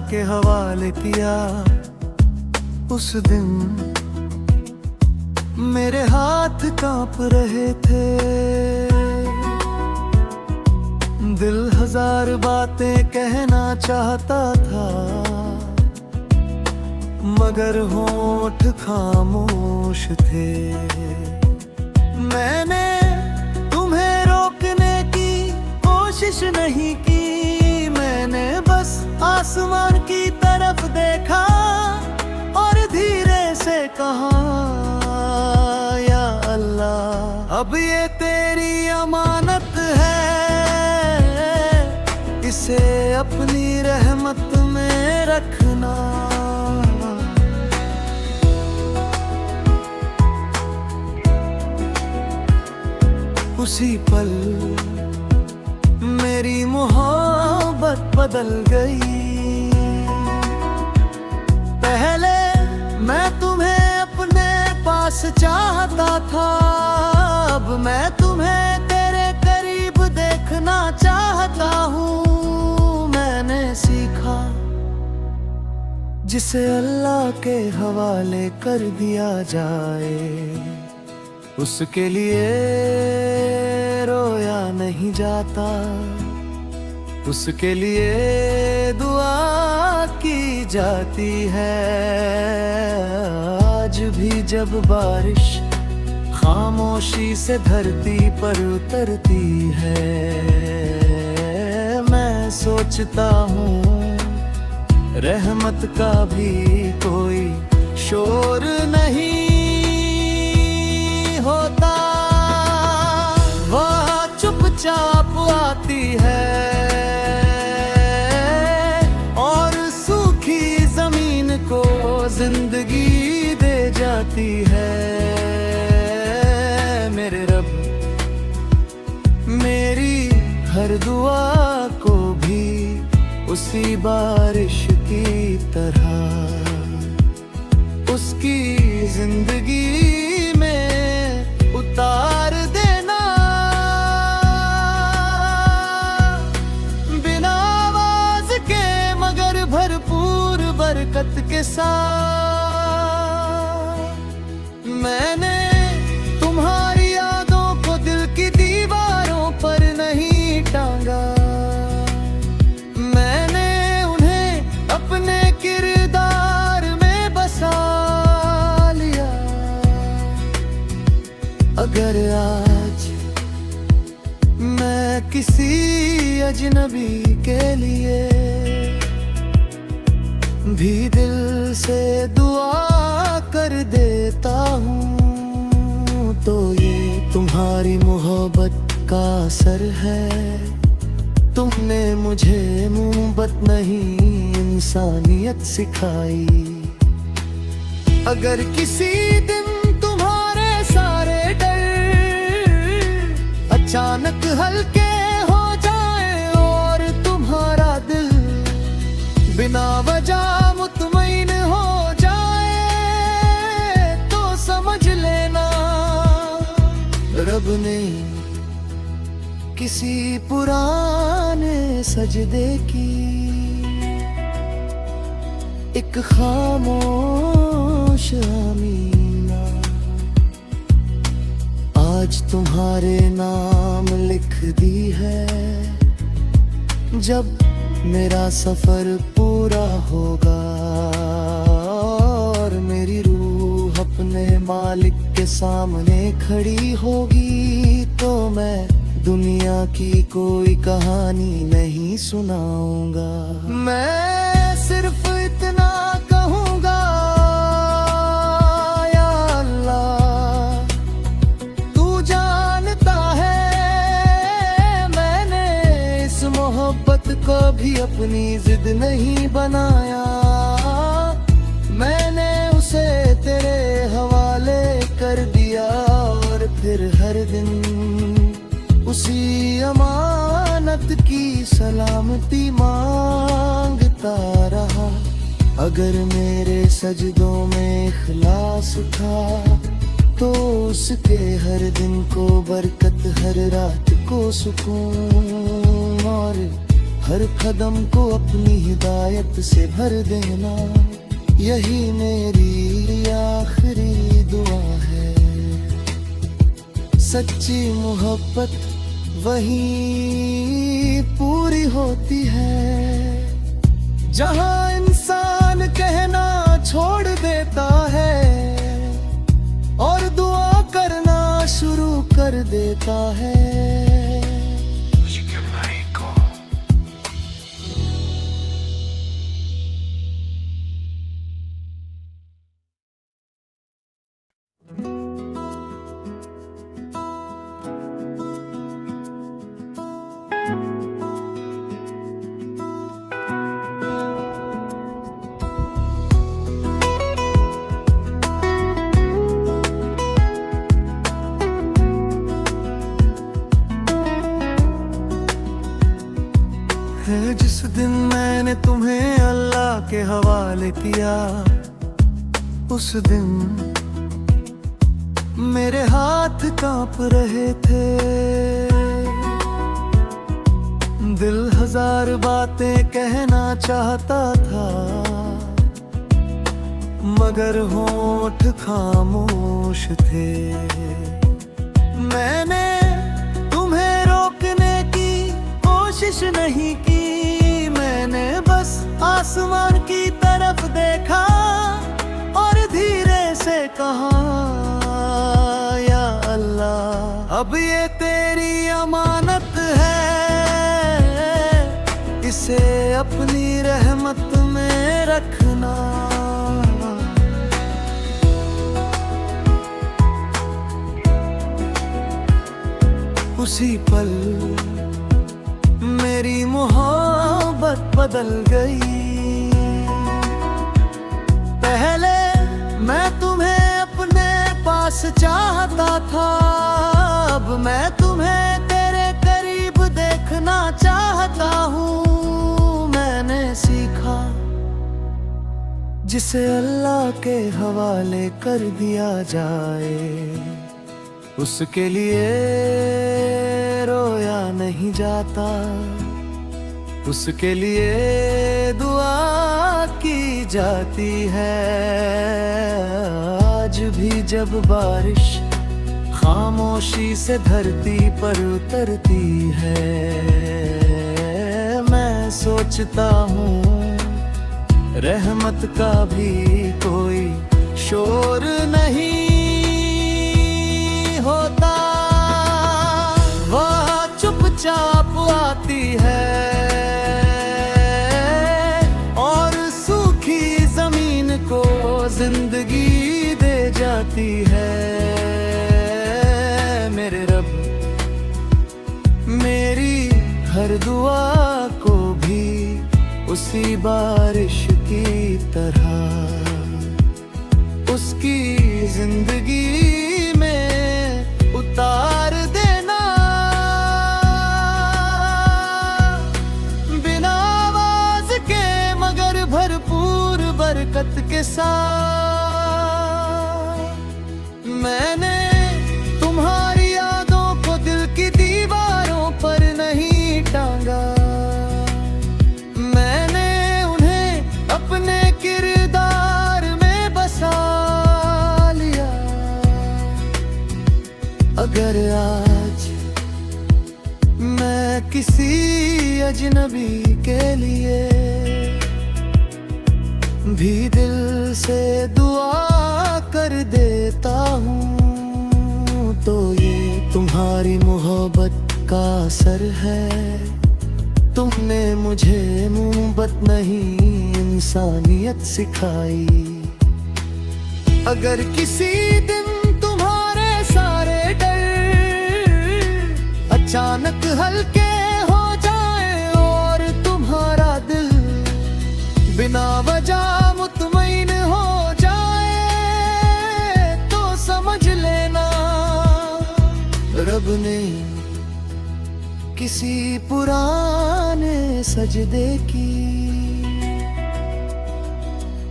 के हवाले किया। उस दिन मेरे हाथ कांप रहे थे, दिल हजार बातें कहना चाहता था, मगर होंठ खामोश थे। मैंने तुम्हें रोकने की कोशिश नहीं की, मैंने बस आसमान की तरफ देखा और धीरे से कहा, या अल्लाह अब ये तेरी अमानत है, इसे अपनी रहमत में रखना। उसी पल मेरी मोहब्बत बदल गई। पहले मैं तुम्हें अपने पास चाहता था, अब मैं तुम्हें तेरे करीब देखना चाहता हूँ। मैंने सीखा जिसे अल्लाह के हवाले कर दिया जाए, उसके लिए रोया नहीं जाता, उसके लिए दुआ की जाती है। आज भी जब बारिश खामोशी से धरती पर उतरती है, मैं सोचता हूँ रहमत का भी कोई शोर नहीं होता। वह चुपचाप आती है और सूखी जमीन को जिंदगी दे जाती है। मेरे रब मेरी हर दुआ को भी उसी बारिश की तरह उसकी जिंदगी में उतार देना। बिना आवाज के मगर भरपूर बरकत के साथ मैंने तुम्हारी यादों को दिल की दीवारों पर नहीं टांगा, मैंने उन्हें अपने किरदार में बसा लिया। अगर आज मैं किसी अजनबी के लिए भी दिल से दुआ कर देता हूँ, तो ये तुम्हारी मोहब्बत का असर है। तुमने मुझे मोहब्बत नहीं इंसानियत सिखाई। अगर किसी दिन तुम्हारे सारे डर अचानक हल्के हो जाए और तुम्हारा दिल बिना वजह मुतमईन हो जाए, तो समझ लेना रब ने किसी पुराने सजदे की एक खामोश आमीना आज तुम्हारे नाम लिख दी है। जब मेरा सफर पूरा होगा और मेरी रूह अपने मालिक के सामने खड़ी होगी, तो मैं दुनिया की कोई कहानी नहीं सुनाऊंगा। मैं सिर्फ इतना कहूंगा, या अल्लाह तू जानता है मैंने इस मोहब्बत को भी अपनी जिद नहीं बनाया। मैंने उसे तेरे हवाले कर दिया और फिर हर दिन उसी अमानत की सलामती मांगता रहा। अगर मेरे सजदों में इखलास था, तो उसके हर दिन को बरकत, हर रात को सुकून और हर कदम को अपनी हिदायत से भर देना, यही मेरी आखिरी दुआ है। सच्ची मोहब्बत वही पूरी होती है जहां इंसान कहना छोड़ देता है और दुआ करना शुरू कर देता है। जिस दिन मैंने तुम्हें अल्लाह के हवाले किया, उस दिन मेरे हाथ कांप रहे थे। दिल हजार बातें कहना चाहता था, मगर होंठ खामोश थे। मैंने तुम्हें रोकने की कोशिश नहीं की, मैंने बस आसमान की तरफ देखा और धीरे से कहा, या अल्लाह अब ये तेरी अमानत है, इसे अपनी रहमत में रखना। उसी पल मेरी मोहब्बत बदल गई। पहले मैं तुम्हें अपने पास चाहता था, अब मैं तुम्हें तेरे करीब देखना चाहता हूँ। मैंने सीखा जिसे अल्लाह के हवाले कर दिया जाए, उसके लिए रोया नहीं जाता, उसके लिए दुआ की जाती है। आज भी जब बारिश खामोशी से धरती पर उतरती है, मैं सोचता हूँ रहमत का भी कोई शोर नहीं होता, वह चुपचाप आती है और सूखी जमीन को जिंदगी दे जाती है। मेरे रब मेरी हर दुआ को भी उसी बारिश की तरह उसकी जिंदगी में उतार देना। बिना आवाज के मगर भरपूर बरकत के साथ मैंने तुम्हारी यादों को दिल की दीवारों पर नहीं टांगा, मैंने उन्हें अपने किरदार में बसा लिया। अगर आज मैं किसी अजनबी के लिए भी दिल से दुआ कर देता हूँ, तो ये तुम्हारी मोहब्बत का असर है। तुमने मुझे मोहब्बत नहीं इंसानियत सिखाई। अगर किसी दिन तुम्हारे सारे डर अचानक हल्के हो जाए और तुम्हारा दिल बिना वजह मुतमईन हो जाए, तो समझ लेना रब ने किसी पुराने सजदे की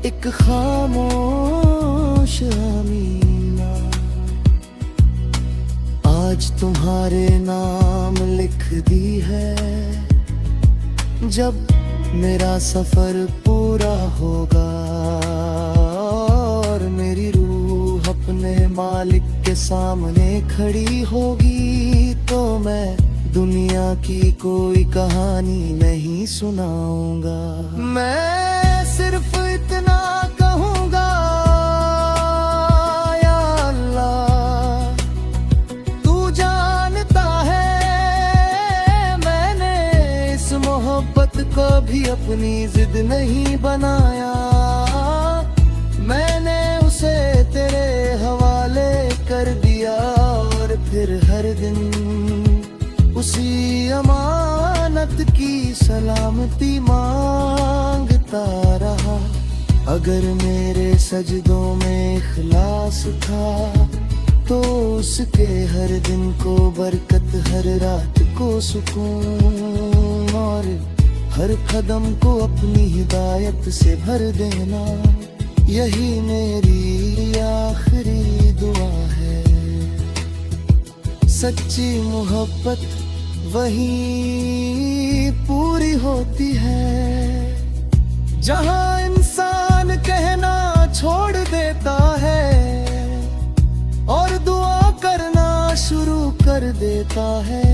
एक खामोश आमीना आज तुम्हारे नाम लिख दी है। जब मेरा सफर पूरा होगा और मेरी रूह अपने मालिक के सामने खड़ी होगी, तो मैं दुनिया की कोई कहानी नहीं सुनाऊंगा। मैं सिर्फ इतना कहूंगा, या अल्लाह तू जानता है मैंने इस मोहब्बत को भी अपनी जिद नहीं बनाया। मैंने उसे तेरे हवाले कर दिया और फिर हर दिन उसी अमानत की सलामती मांगता रहा। अगर मेरे सजदों में इखलास था तो उसके हर दिन को बरकत, हर रात को सुकून और हर कदम को अपनी हिदायत से भर देना, यही मेरी आखिरी दुआ है। सच्ची मोहब्बत वहीं पूरी होती है जहां इंसान कहना छोड़ देता है और दुआ करना शुरू कर देता है।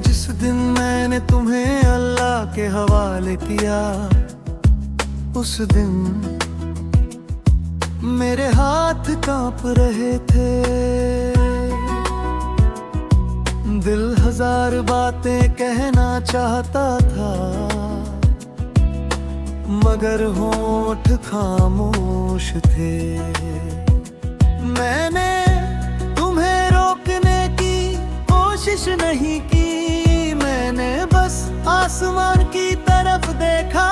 जिस दिन मैंने तुम्हें अल्लाह के हवाले किया, उस दिन मेरे हाथ कांप रहे थे। दिल हजार बातें कहना चाहता था मगर होंठ खामोश थे। मैंने तुम्हें रोकने की कोशिश नहीं की, मैंने बस आसमान की तरफ देखा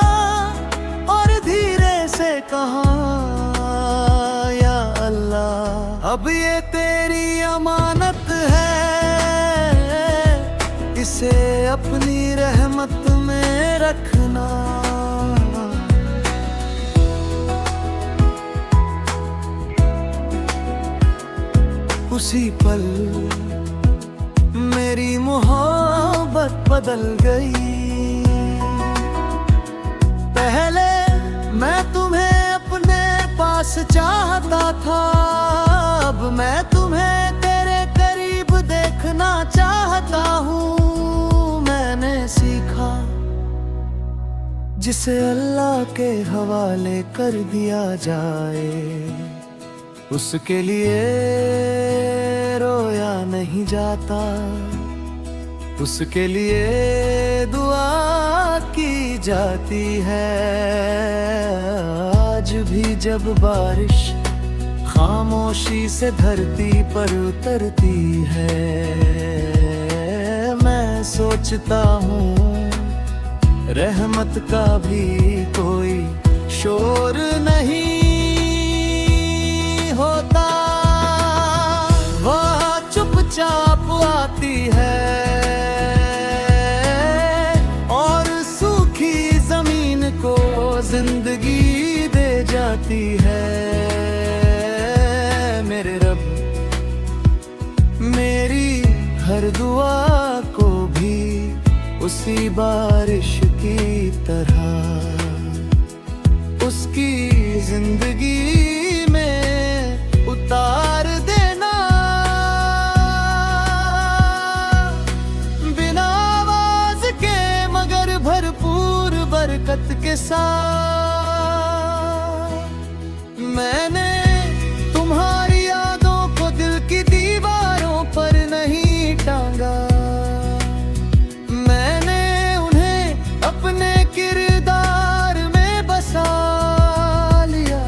और धीरे से कहा, या अल्लाह अब ये तेरी अमानत है, इसे अपनी रहमत में रखना। उसी पल मेरी मोहब्बत बदल गई। पहले मैं तुम्हें अपने पास चाहता था, अब मैं तुम्हें तेरे करीब देखना चाहता हूँ। मैंने सीखा जिसे अल्लाह के हवाले कर दिया जाए, उसके लिए रोया नहीं जाता, उसके लिए दुआ की जाती है। आज भी जब बारिश खामोशी से धरती पर उतरती है, मैं सोचता हूँ रहमत का भी कोई शोर नहीं होता। वह चुपचाप आती है और सूखी जमीन को जिंदगी दे जाती है। मेरे रब मेरी हर दुआ को भी उसी बारिश की तरह उसकी जिंदगी में उतार देना। बिना आवाज के मगर भरपूर बरकत के साथ मैंने तुम्हारी यादों को दिल की दीवारों पर नहीं टांगा। मैंने उन्हें अपने किरदार में बसा लिया।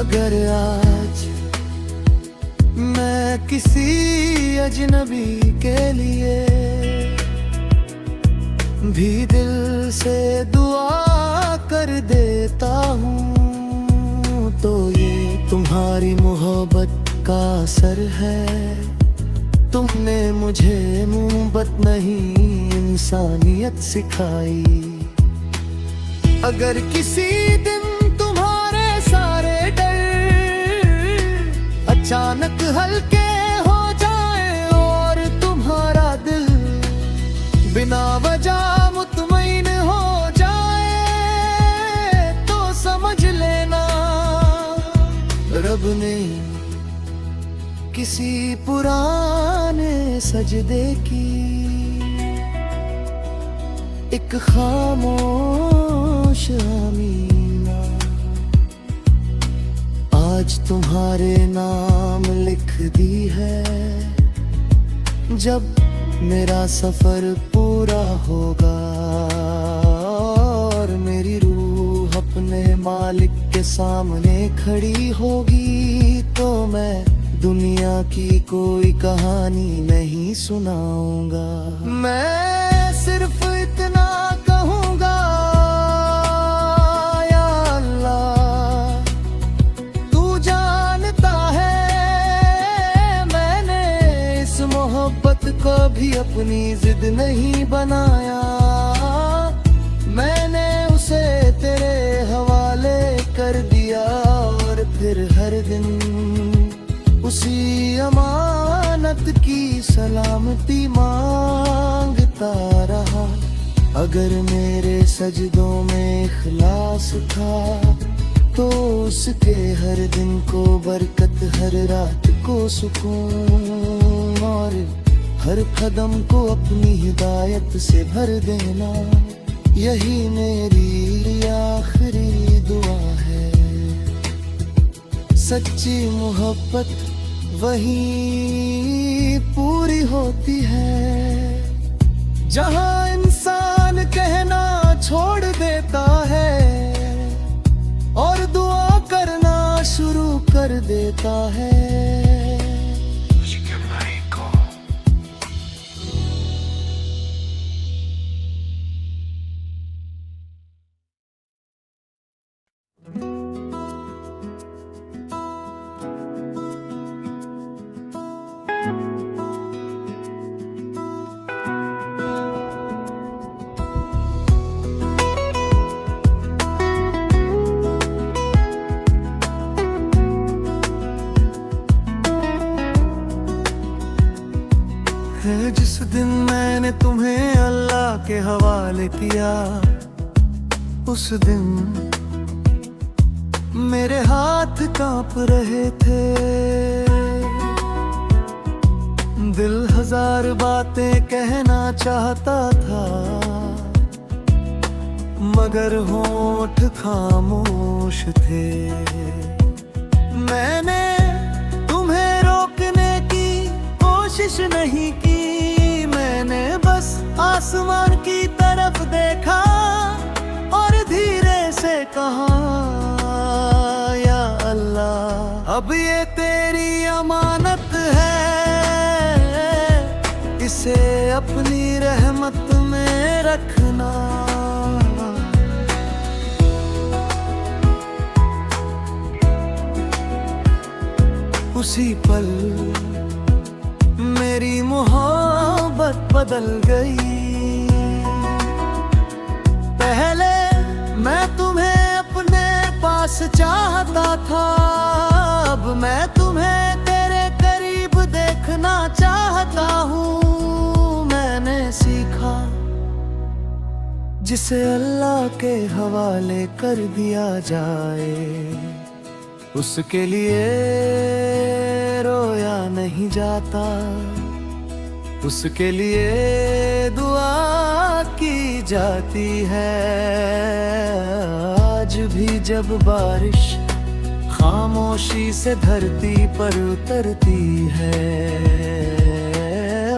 अगर आज मैं किसी अजनबी के लिए भी दिल से दुआ कर देता हूँ। तो ये तुम्हारी मोहब्बत का असर है, तुमने मुझे मोहब्बत नहीं इंसानियत सिखाई। अगर किसी दिन तुम्हारे सारे डर अचानक हल्के हो जाए और तुम्हारा दिल बिना वजह मुतमईन हो जाए, तो समझ लेना रब ने किसी पुराने सजदे की एक खामोश आमीना आज तुम्हारे नाम लिख दी है। जब मेरा सफर पूरा होगा और मेरी रूह अपने मालिक के सामने खड़ी होगी, तो मैं दुनिया की कोई कहानी नहीं सुनाऊंगा। मैं सिर्फ इतना कहूंगा, या अल्लाह तू जानता है मैंने इस मोहब्बत को भी अपनी जिद नहीं बनाया। मैंने उसे तेरे हवाले कर दिया और फिर हर दिन उसी अमानत की सलामती मांगता रहा। अगर मेरे सजदों में इखलास था तो उसके हर दिन को बरकत, हर रात को सुकून और हर कदम को अपनी हिदायत से भर देना, यही मेरी आखिरी दुआ है। सच्ची मोहब्बत वहीं पूरी होती है जहां इंसान कहना छोड़ देता है और दुआ करना शुरू कर देता है। जिस दिन मैंने तुम्हें अल्लाह के हवाले किया, उस दिन मेरे हाथ कांप रहे थे। दिल हजार बातें कहना चाहता था मगर होंठ खामोश थे। मैंने तुम्हें रोकने की कोशिश नहीं की, मैंने बस आसमान की तरफ देखा और धीरे से कहा, या अल्लाह अब ये तेरी अमानत है, इसे अपनी रहमत में रखना। उसी पल मेरी मोहब्बत बदल गई। पहले मैं तुम्हें अपने पास चाहता था, अब मैं तुम्हें तेरे करीब देखना चाहता हूँ। मैंने सीखा जिसे अल्लाह के हवाले कर दिया जाए, उसके लिए रोया नहीं जाता, उसके लिए दुआ की जाती है। आज भी जब बारिश खामोशी से धरती पर उतरती है,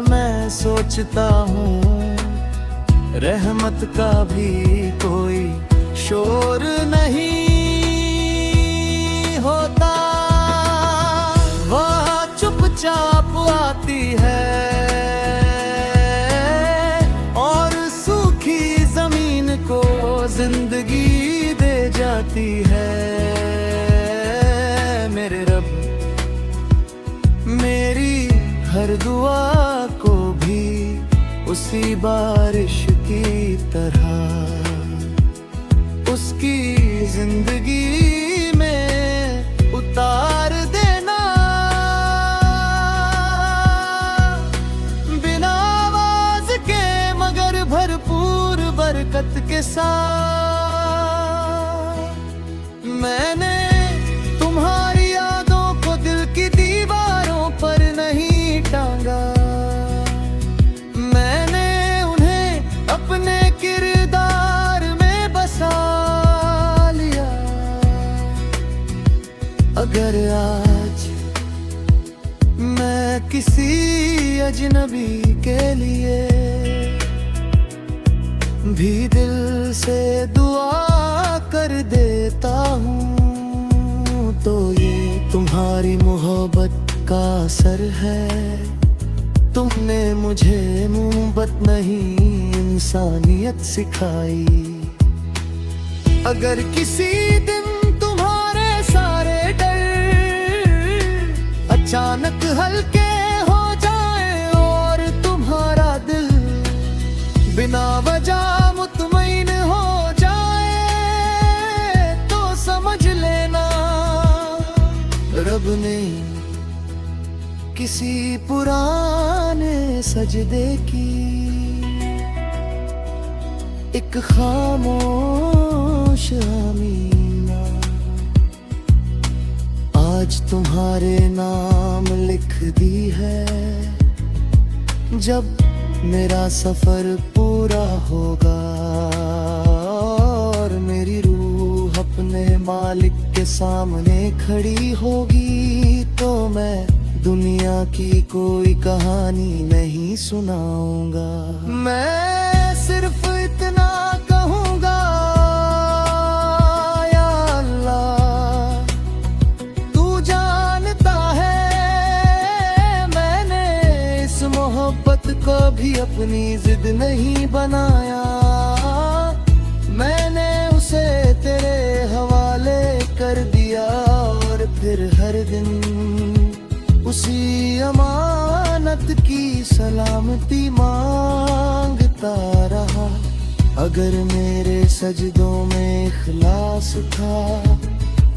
मैं सोचता हूँ रहमत का भी कोई शोर नहीं होता। वह चुपचाप जाती है। मेरे रब मेरी हर दुआ को भी उसी बारिश की तरह उसकी जिंदगी में उतार देना। बिना आवाज के मगर भरपूर बरकत के साथ मैंने तुम्हारी यादों को दिल की दीवारों पर नहीं टांगा। मैंने उन्हें अपने किरदार में बसा लिया। अगर आज मैं किसी अजनबी के लिए भी दिल से दुआ कर देता हूँ तो ये तुम्हारी मोहब्बत का असर है। तुमने मुझे मोहब्बत नहीं इंसानियत सिखाई। अगर किसी दिन तुम्हारे सारे डर अचानक हल्के हो जाए और तुम्हारा दिल बिना वजह मुतमईन हो जाए तो समझ लेना रब ने किसी पुराने सजदे की एक खामोश आमीना आज तुम्हारे नाम लिख दी है। जब मेरा सफर पूरा होगा और मेरी रूह अपने मालिक के सामने खड़ी होगी तो मैं दुनिया की कोई कहानी नहीं सुनाऊंगा। मैं सिर्फ इतना कहूंगा या अल्लाह तू जानता है मैंने इस मोहब्बत को भी अपनी जिद नहीं बनाया। मैंने उसे तेरे हवाले कर दिया और फिर हर दिन उसी अमानत की सलामती मांगता रहा। अगर मेरे सजदों में इखलास था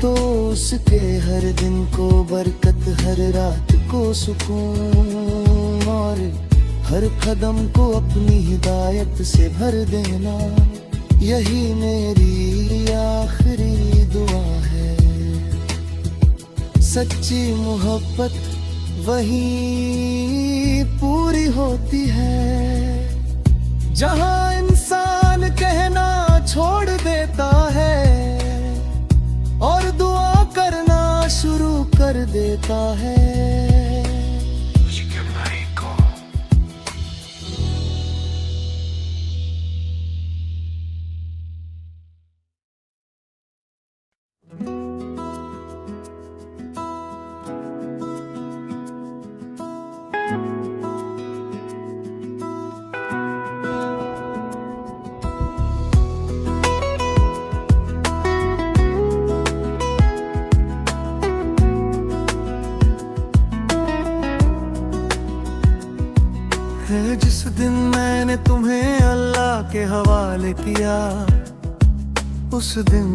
तो उसके हर दिन को बरकत हर रात को सुकून और हर कदम को अपनी हिदायत से भर देना यही मेरी आखिरी दुआ है। सच्ची मोहब्बत वहीं पूरी होती है जहां इंसान कहना छोड़ देता है और दुआ करना शुरू कर देता है। जिस दिन मैंने तुम्हें अल्लाह के हवाले किया उस दिन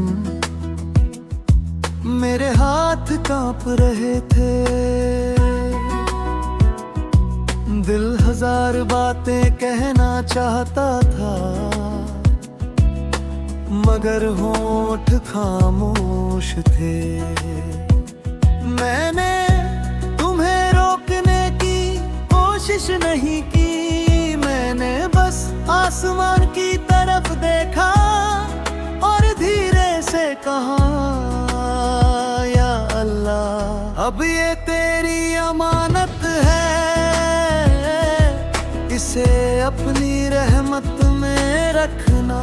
मेरे हाथ कांप रहे थे। दिल हजार बातें कहना चाहता था मगर होंठ खामोश थे। मैंने तुम्हें रोकने की कोशिश नहीं की। मैंने बस आसमान की तरफ देखा और धीरे से कहा या अल्लाह अब ये तेरी अमानत है इसे अपनी रहमत में रखना।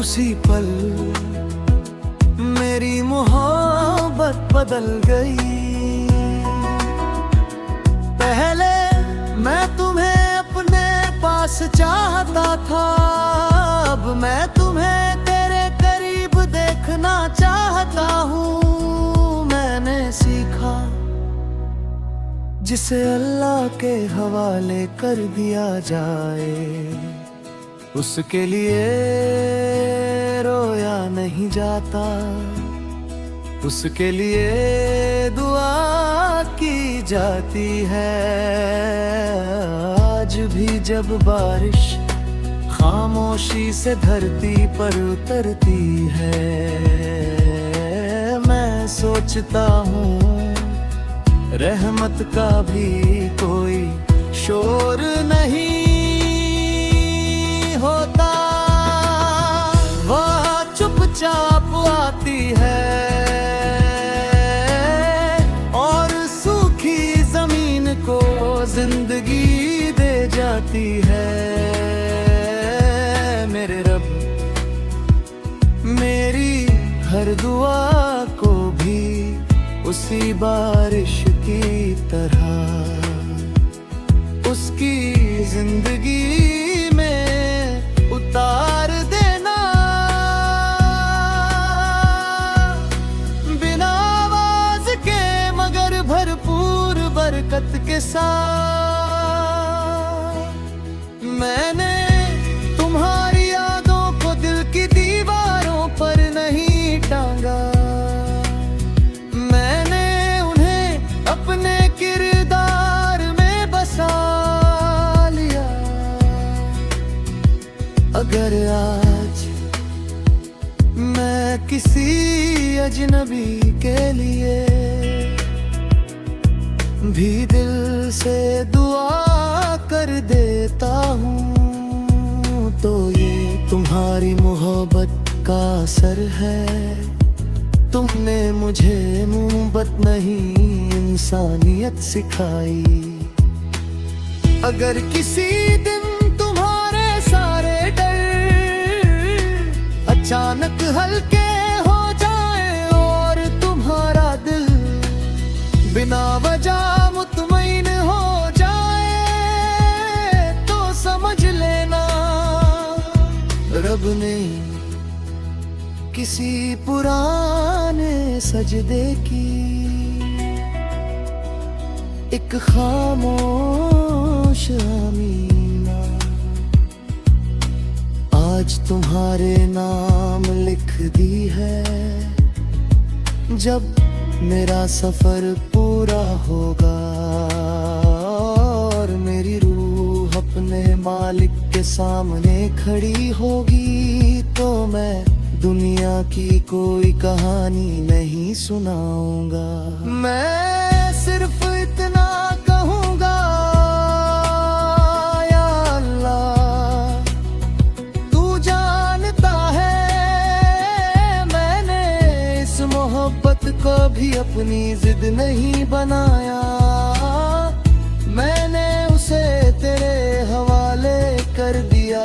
उसी पल मेरी मोहब्बत बदल गई। पहले मैं तुम्हें बस चाहता था, अब मैं तुम्हें तेरे करीब देखना चाहता हूँ। मैंने सीखा जिसे अल्लाह के हवाले कर दिया जाए, उसके लिए रोया नहीं जाता, उसके लिए दुआ की जाती है। आज भी जब बारिश खामोशी से धरती पर उतरती है, मैं सोचता हूँ रहमत का भी कोई शोर नहीं होता। वह चुपचाप आती है और सूखी जमीन को जिंदगी दे जाती है। मेरे रब मेरी हर दुआ को भी उसी बारिश की तरह उसकी जिंदगी में उतार देना। बिना आवाज के मगर भरपूर बरकत के साथ मैंने तुम्हारी यादों को दिल की दीवारों पर नहीं टांगा, अपने किरदार में बसा लिया। अगर आज मैं किसी अजनबी के लिए भी दिल से दुआ कर देता हूँ, तो ये तुम्हारी मोहब्बत का असर है। तुमने मुझे मोहब्बत नहीं इंसानियत सिखाई। अगर किसी दिन तुम्हारे सारे डर अचानक हल्के हो जाए और तुम्हारा दिल बिना वजह मुतमईन हो जाए, तो समझ लेना रब ने किसी पुराने सजदे की एक खामोश आमीना आज तुम्हारे नाम लिख दी है। जब मेरा सफर पूरा होगा और मेरी रूह अपने मालिक के सामने खड़ी होगी, तो मैं दुनिया की कोई कहानी नहीं सुनाऊंगा। मैं सिर्फ इतना कहूंगा, या अल्लाह तू जानता है मैंने इस मोहब्बत को भी अपनी जिद नहीं बनाया। मैंने उसे तेरे हवाले कर दिया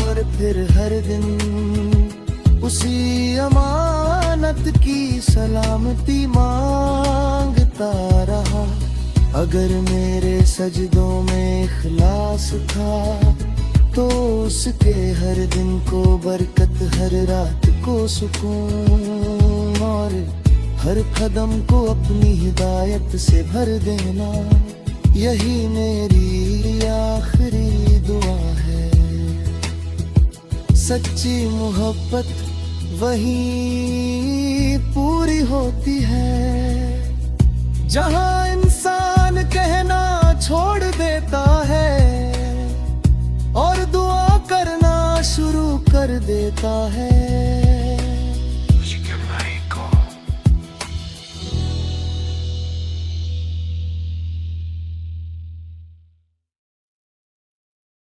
और फिर हर दिन उसी अमानत की सलामती मांगता रहा। अगर मेरे सजदों में इखलास था, तो उसके हर दिन को बरकत, हर रात को सुकून और हर कदम को अपनी हिदायत से भर देना, यही मेरी आखिरी दुआ है। सच्ची मोहब्बत वहीं पूरी होती है जहां इंसान कहना छोड़ देता है और दुआ करना शुरू कर देता है।